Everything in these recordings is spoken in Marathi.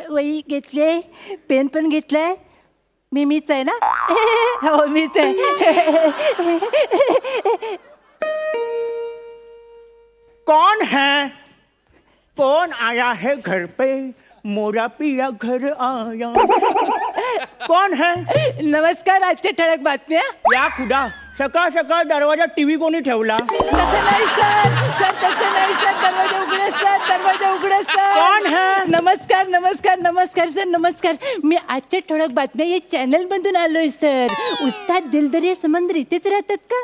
वही घेतले, पेन पण घेतलाय. मीच आहे ना? हो मीच आहे. कौन है? कौन आया है घर पे? मोरा पिया घर आया. कौन है? नमस्कार. आजच्या ठळक बातम्या. या खुदा, सकाळ सकाळ दरवाजा टीव्ही कोणी ठेवला? तसं नाही सर. सर तसं नाही सर. दरवाजा उघडा सर. दरवाजा उघडा सर. कौन है? नमस्कार नमस्कार नमस्कार सर. नमस्कार. मी आजच्या ठळक बातम्या या चॅनल मधून आलोय सर. उस्ताद दिलदरिया समंदर इथेच राहतात का?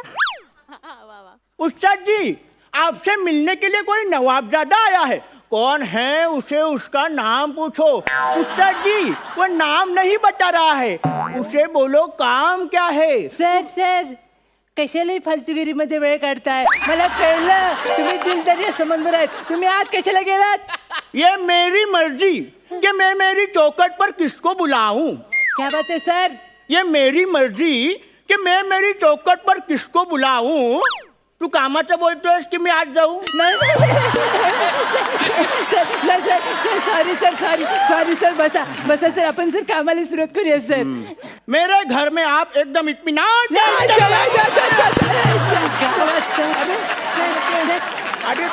उस्ताद जी, आपसे मिलने के लिए कोई नवाबजादा आया है. कौन है उसे उसका नाम पूछो. उस्ताद जी, वो नाम नहीं बता रहा है. उसे बोलो काम क्या है. सर सर कशालाही फालतूगिरीमध्ये वेळ काढताय. मला कळलं तुम्ही दिलदरिया समंदर आहेत. तुम्ही आज कशाला गेलात? ये मेरी मर्जी कि मैं मेरी चौखट पर किसको बुलाऊं. क्या बात है सर? ये मेरी मर्जी कि मैं मेरी चौखट पर किसको बुलाऊं. तू कामाचं बोलतोयस की मी आज जाऊ. Sorry sir. Sorry sir. बसा बसा सर. आपण सर कामाला सुरुवात करूया सर. मेरे घर में आप एकदम इत्मीनान. अरे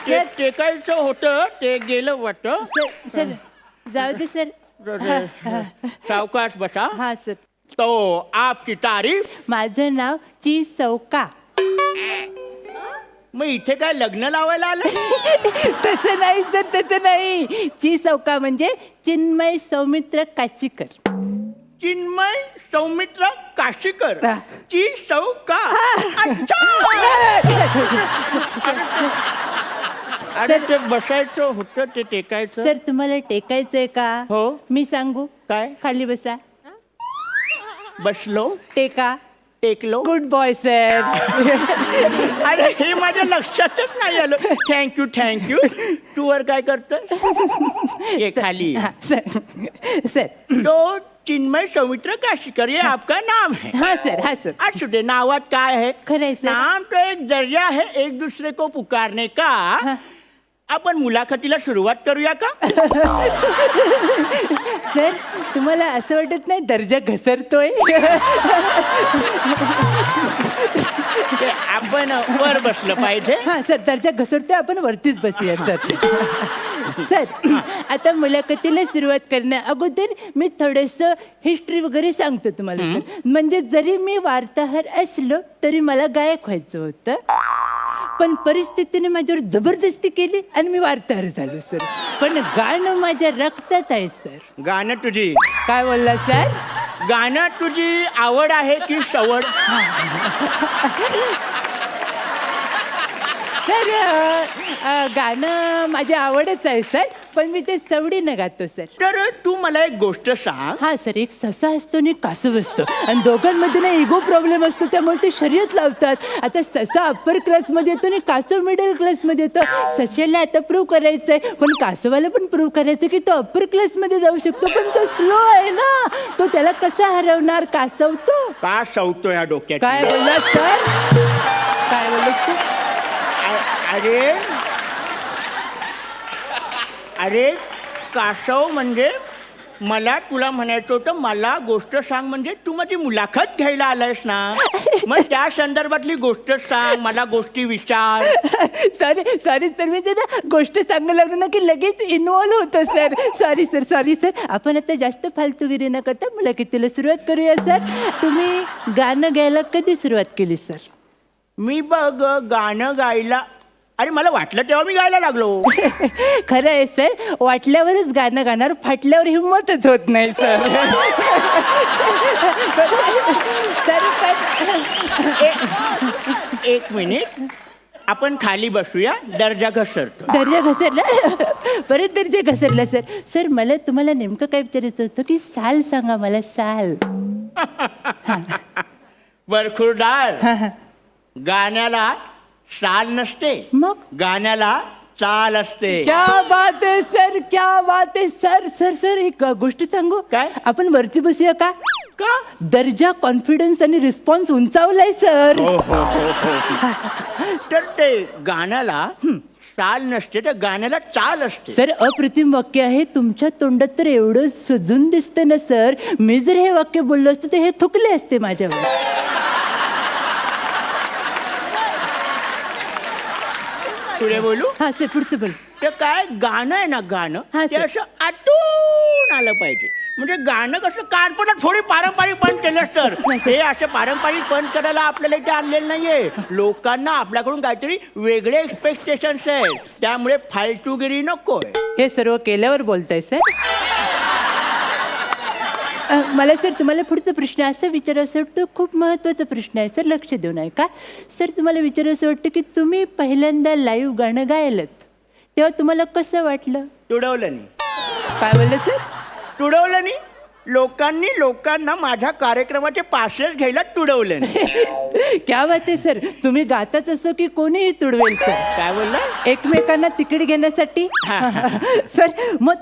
ते टेकायचं होतं ते गेलं वाटतं. सर जाऊ दे सर. सावकाश बसा. हा सर. तो आपकी तारीफ. माझं नाव चौका. मग इथे काय लग्न लावायला आलं? तसं नाही सर. तसं नाही. चौका म्हणजे चिन्मय सौमित्र काशीकर. चिन्मय सौमित्र काशीकर. हा. ची चौका. अच्छा. अरे ते बसायचं होतं ते टेकायचं. सर तुम्हाला टेकायचंय का? हो. मी सांगू काय? खाली बसा. बसलो. टेका. टेकलो. Good boy sir. अरे हे माझ्या लक्षातच नाही आलं. थँक्यू. तू वर काय करतोय? ये खाली. हा, सर. तो चिन्मय सौमित्र काशीकर ये आपका नाम है. हाँ सर. असू दे. नावात काय है? खरं आहे सर. नाम तो एक जरिया है एक दूसरे को पुकारने का. आपण मुलाखतीला सुरुवात करूया का? सर तुम्हाला असं वाटत नाही दर्जा घसरतोय? ते आपण वर बसलं पाहिजे. हा सर. दर्जा घसरतोय. आपण वरतीच बसूया सर. सर आता मुलाखतीला सुरुवात करण्या अगोदर मी थोडंसं हिस्ट्री वगैरे सांगतो तुम्हाला सर. म्हणजे जरी मी वार्ताहर असलो तरी मला गायक व्हायचं होतं, पण परिस्थितीने माझ्यावर जबरदस्ती केली आणि मी वार्ताहर झालो सर. पण गाणं माझ्या रक्तात आहे सर. गाणं तुझी. काय बोलला सर? गाणं तुझी आवड आहे की सवड? सर गाणं माझी आवडच आहे सर, पण मी ते सवडीनं गातो सर. तर तू मला एक गोष्ट सांग. हा सर. एक ससा असतो आणि एक कासव असतो आणि दोघांमध्ये ना इगो प्रॉब्लेम असतो, त्यामुळे ते शर्यत लावतात. आता ससा अप्पर क्लासमध्ये येतो आणि कासव मिडल क्लासमध्ये येतो. सशाला आता प्रूव्ह करायचंय, पण कासवाला पण प्रूव्ह करायचं की तो अप्पर क्लासमध्ये जाऊ शकतो, पण तो स्लो आहे ना. तो त्याला कसा हरवणार कासव तो? का सवतो या डोक्यात? काय बोलला सर? काय बोलला सर? अरे कासव म्हणजे मला तुला म्हणायचं होतं मला गोष्ट सांग. म्हणजे तू माझी मुलाखत घ्यायला आलायस ना, मग त्या संदर्भातली गोष्ट सांग. मला गोष्टी विचार. Sorry sir. मी ते गोष्ट सांगायला लागलो ना की लगेच इन्व्हॉल्व होतो सर. Sorry sir. आपण आता जास्त फालतूगिरी न करता मुलाखतीला सुरुवात करूया सर. तुम्ही गाणं गायला कधी सुरुवात केली सर? मी बघ गाणं गायला, अरे मला वाटलं तेव्हा मी गायला लागलो. खरं आहे सर. वाटल्यावरच गाणं गाणार, फाटल्यावर हिंमतच होत नाही सर. एक मिनिट, आपण खाली बसूया. दर्जा घसरतो. दर्जा घसरला? परत दर्जा घसरला सर. सर मला तुम्हाला नेमकं काय विचारायचं होतं की साल सांगा मला. साल. बरखुरदार. गाण्याला साल नसते, मग गाण्याला चाल असते. क्या बात आहे सर. क्या बात आहे सर. एक गोष्ट सांगू काय? आपण वरती बसूया का? का? दर्जा कॉन्फिडन्स आणि रिस्पॉन्स उंचावलाय सर. तर ते गाण्याला चाल नसते तर गाण्याला चाल असते. सर अप्रतिम वाक्य आहे. तुमच्या तोंडात तर एवढं सजून दिसतं ना सर. मी जर हे वाक्य बोललो असतं तर हे थुकले असते माझ्यावर. पुढे बोलू. हा सर पुढचं बोल. ते काय गाणं आहे ना गाणं हा, ते सर. असं आटून आलं पाहिजे. म्हणजे गाणं कसं कानपणात थोडी पारंपरिक पण केलं सर. हे असं पारंपरिक पण करायला आपल्याला इथे आणलेलं नाहीये. लोकांना आपल्याकडून काहीतरी वेगळे एक्सपेक्टेशन्स आहेत. त्यामुळे फालतूगिरी नकोय. हे सर्व केल्यावर बोलताय सर. मला सर तुम्हाला पुढचा प्रश्न असा विचारायचा वाटतो. खूप महत्त्वाचा प्रश्न आहे सर. लक्ष देऊन ऐका. सर तुम्हाला विचारायचं वाटतं की तुम्ही पहिल्यांदा लाईव्ह गाणं गायलं तेव्हा तुम्हाला कसं वाटलं? तुडवलं नाही. काय बोललं सर? तुडवलं नाही. लोकांना माझ्या कार्यक्रमाचे पासेस घ्यायला तुडवलं नाही. क्या बात आहे सर. तुम्ही गाताच असं की कोणीही तुडवेल सर. काय बोलला? एकमेकांना तिकीट घेण्यासाठी. सर मग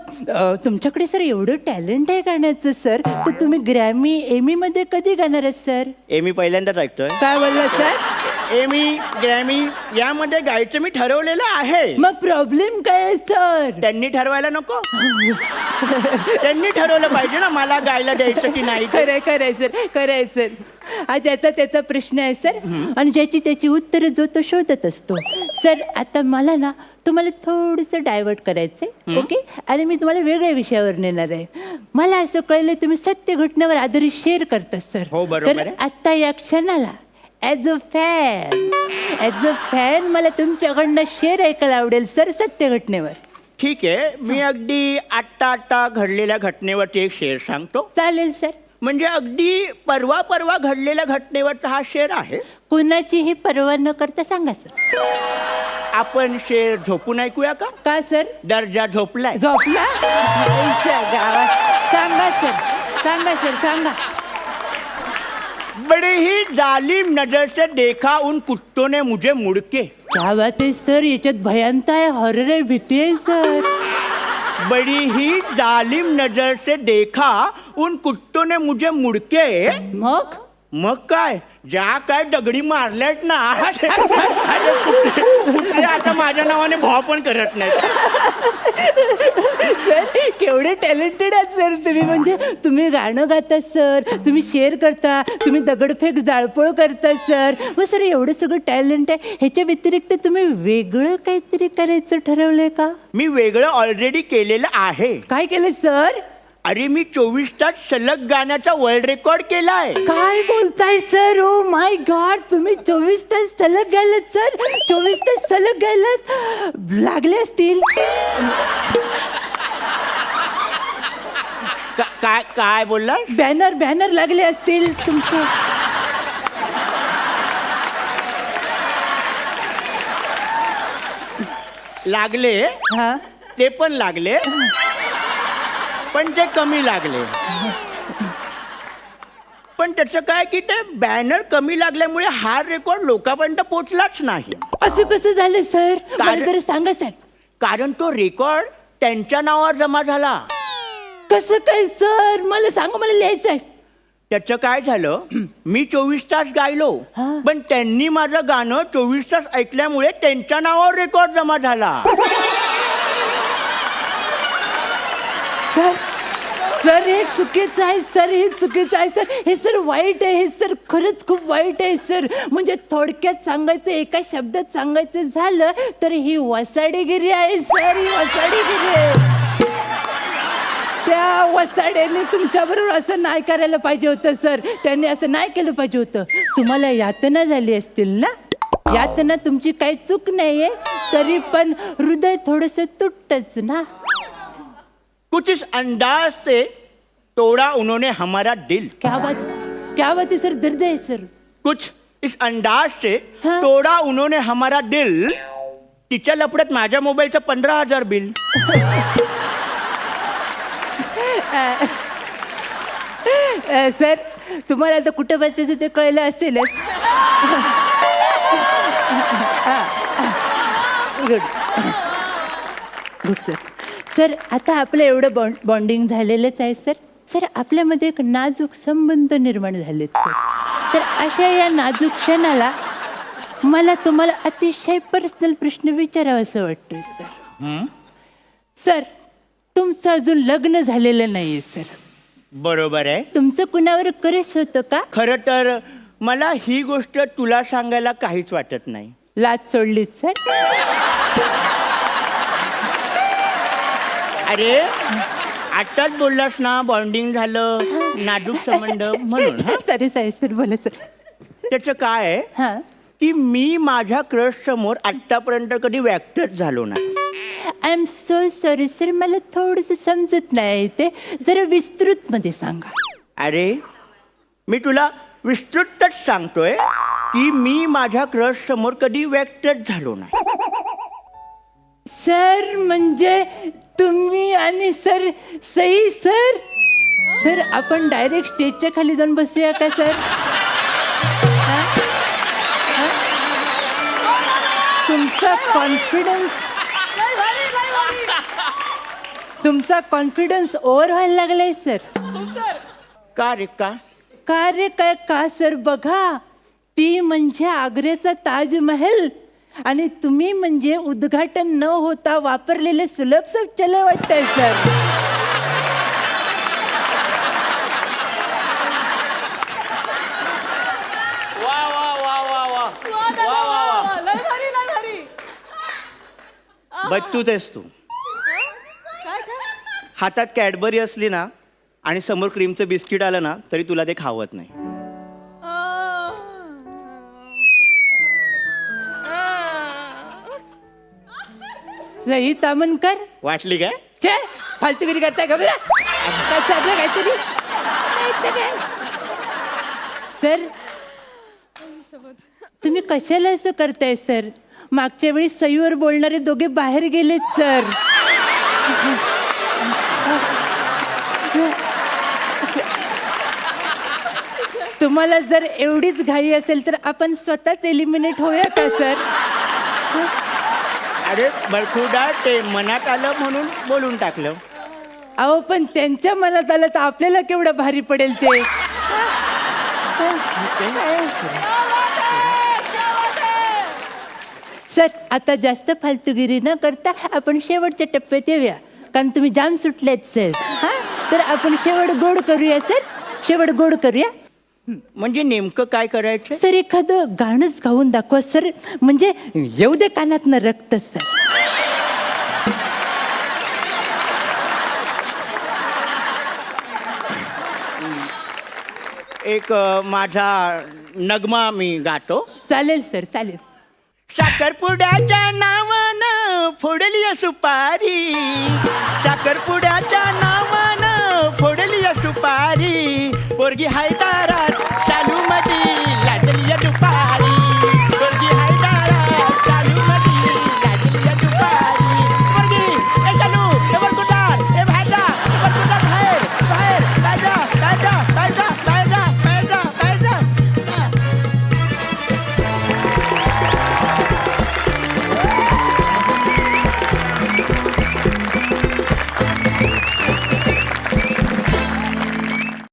तुमच्याकडे सर एवढं टॅलेंट आहे गाण्याचं सर, तर तुम्ही ग्रॅमी एमी मध्ये कधी गाणार आहात सर? एमी पहिल्यांदाच ऐकतोय. काय बोलला सर? एमी ग्रॅमी यामध्ये गायचं मी ठरवलेलं आहे. मग प्रॉब्लेम काय आहे सर? त्यांनी ठरवायला नको. त्यांनी ठरवलं पाहिजे ना मला गायला द्यायचं की नाही. खरंय खरंय सर. खरंय सर. हा ज्याचा त्याचा प्रश्न आहे सर. आणि ज्याची त्याची उत्तरं जो तो शोधत असतो सर. आता मला ना तुम्हाला थोडंसं डायव्हर्ट करायचंय. ओके. आणि मी तुम्हाला वेगळ्या विषयावर नेणार आहे. मला असं कळलं तुम्ही सत्य घटनेवर आधारित शेअर करता सर. हो, बरोबर तर आहे. आता या क्षणाला ॲज अ फॅन मला तुमच्याकडनं शेअर ऐकायला आवडेल सर सत्य घटनेवर. ठीक आहे. मी अगदी आत्ता घडलेल्या घटनेवरती एक शेर सांगतो. चालेल सर. म्हणजे अगदी परवा घडलेल्या घटनेवरचा हा शेर आहे. कुणाचीही पर्वा न करता सांगा सर. आपण शेर झोपून ऐकूया का? का सर? दर्जा झोपलाय. झोपला गावात. सांगा सर. सांगा सर. सांगा. बड़े ही जालिम नजर से देखा उन कुत्तों ने मुझे मुड़के. क्या बात आहे सर. याच्यात भयांता आहे, हॉरर आहे, भीती आहे सर. बड़ी ही जालिम नजर से देखा उन कुत्तों ने मुझे मुड़के. मग काय ज्या काय दगडी मारल्यात ना कुत्रे आता माझ्या नावाने भाव पण करत नाही. सर केवढे टॅलेंटेड आहात सर तुम्ही. म्हणजे तुम्ही गाणं गाता सर, तुम्ही शेअर करता, तुम्ही दगडफेक जाळपोळ करता सर. मग सर एवढं सगळं टॅलेंट आहे, ह्याच्या व्यतिरिक्त तुम्ही वेगळं काहीतरी करायचं ठरवलंय का? मी वेगळं ऑलरेडी केलेलं आहे. काय केलं सर? अरे मी 24 तास सलग गाण्याचा वर्ल्ड रेकॉर्ड केलाय. काय बोलताय सर? Oh my God. तुम्ही 24 तास सलग गायलात सर. 24 तास सलग गायलात. लागले असतील. काय बोलला? बॅनर लागले असतील तुमचे. लागले. हा ते पण लागले पण ते कमी लागले. पण त्याचं काय की ते बॅनर कमी लागल्यामुळे हा रेकॉर्ड लोकांपर्यंत पोहोचलाच नाही. असं कसं झालं सर? मला कारण- जरा सांगा सर. कारण तो रेकॉर्ड त्यांच्या नावावर जमा झाला. कसं काय सर? मला सांगा, मला लिहायचंय. त्याचं काय झालं, मी 24 तास गायलो हा. पण त्यांनी माझं गाणं 24 तास ऐकल्यामुळे त्यांच्या नावावर रेकॉर्ड जमा झाला. सर सर हे चुकीचं आहे सर. हे चुकीचं आहे सर. हे सर वाईट आहे. हे सर खरंच खूप वाईट आहे सर. म्हणजे थोडक्यात सांगायचं, एका शब्दात सांगायचं झालं तर ही वसाडेगिरी आहे सर. ही वसाडेगिरी आहे. त्या वसाड्याने तुमच्याबरोबर असं नाही करायला पाहिजे होतं सर. त्यांनी असं नाही केलं पाहिजे होतं. तुम्हाला यातना झाली असतील ना. यातना तुमची काही चूक नाहीये, तरी पण हृदय थोडंसं तुटतच ना. कुछ इस अंदाज से तोड़ा उन्होंने हमारा दिल. क्या बात है सर. दर्द है सर. कुछ इस अंदाज से हाँ? तोड़ा उन्होंने हमारा दिल. तिच्या लपड्यात माझ्या मोबाईलचं 15,000 बिल. सर तुम्हाला आता कुठं बसायचं ते कळलं असेलच. Good sir. सर आता आपलं एवढं बॉन्डिंग झालेलंच आहे सर. सर आपल्यामध्ये एक नाजूक संबंध निर्माण झालेत सर. तर अशा या नाजूक क्षणाला मला तुम्हाला अतिशय पर्सनल प्रश्न विचारावा असं वाटतोय सर. हं? सर, तुमचं अजून लग्न झालेलं नाहीये सर. बरोबर आहे. तुमचं कुणावर क्रश होतं का? खरं तर मला ही गोष्ट तुला सांगायला काहीच वाटत नाही. लाज सोडलीत सर. अरे आताच बोललास ना, बॉन्डिंग झालं, नाजूक संबंध म्हणून. हं? सॉरी सर, बोला सर. त्याचं काय आहे हा, की मी माझ्या क्रश समोर आतापर्यंत कधी व्यक्तच झालो नाही. I am so sorry sir, मला थोडंसं समजत नाही ते, जरा विस्तृत मध्ये सांगा. अरे मी तुला विस्तृतच सांगतोय की मी माझ्या क्रश समोर कधी व्यक्तच झालो नाही. सर म्हणजे तुम्ही आणि सर सई सर. सर आपण डायरेक्ट स्टेजच्या खाली जाऊन बसूया का सर? हा? हा? तुमचा कॉन्फिडन्स ओव्हर व्हायला लागलाय सर. का रे का? का रे काय का सर? बघा, ती म्हणजे आग्र्याचा ताजमहल आणि तुम्ही म्हणजे उद्घाटन न होता वापरलेले सुलभ शौचालय वाटतंय सर. वा वा वा वा वा वा वा वा. बच्चूच आहेस तू. हातात कॅडबरी असली ना आणि समोर क्रीमचं बिस्किट आलं ना तरी तुला ते खावत नाही. सई तामनकर. वाटली काय? छे, फालतूगिरी करताय का बरं? काय चाललं काहीतरी? सर तुम्ही कशाला असं करताय सर? मागच्या वेळी सईवर बोलणारे दोघे बाहेर गेलेत सर. तुम्हाला जर एवढीच घाई असेल तर आपण स्वतःच एलिमिनेट होऊया का सर? अरे बरखुदा, ते मनात आलं म्हणून बोलून टाकलं. अहो पण त्यांच्या मनात आलं तर आपल्याला केवढं भारी पडेल ते. सर आता जास्त फालतूगिरी न करता आपण शेवटच्या टप्प्यात येऊया, कारण तुम्ही जाम सुटलेत सर. हा, तर आपण शेवट गोड करूया सर. शेवट गोड करूया. म्हणजे नेमकं काय करायचं? सर एखादं गाणंच गाऊन दाखवा सर, म्हणजे येऊ दे कानातनं रक्त सर. एक माझा नगमा मी गातो. चालेल सर, चालेल. साखरपुड्याच्या नावानं फोडली सुपारी, साखरपुड्याच्या नावानं फोडली सुपारी, पोरगी हायदार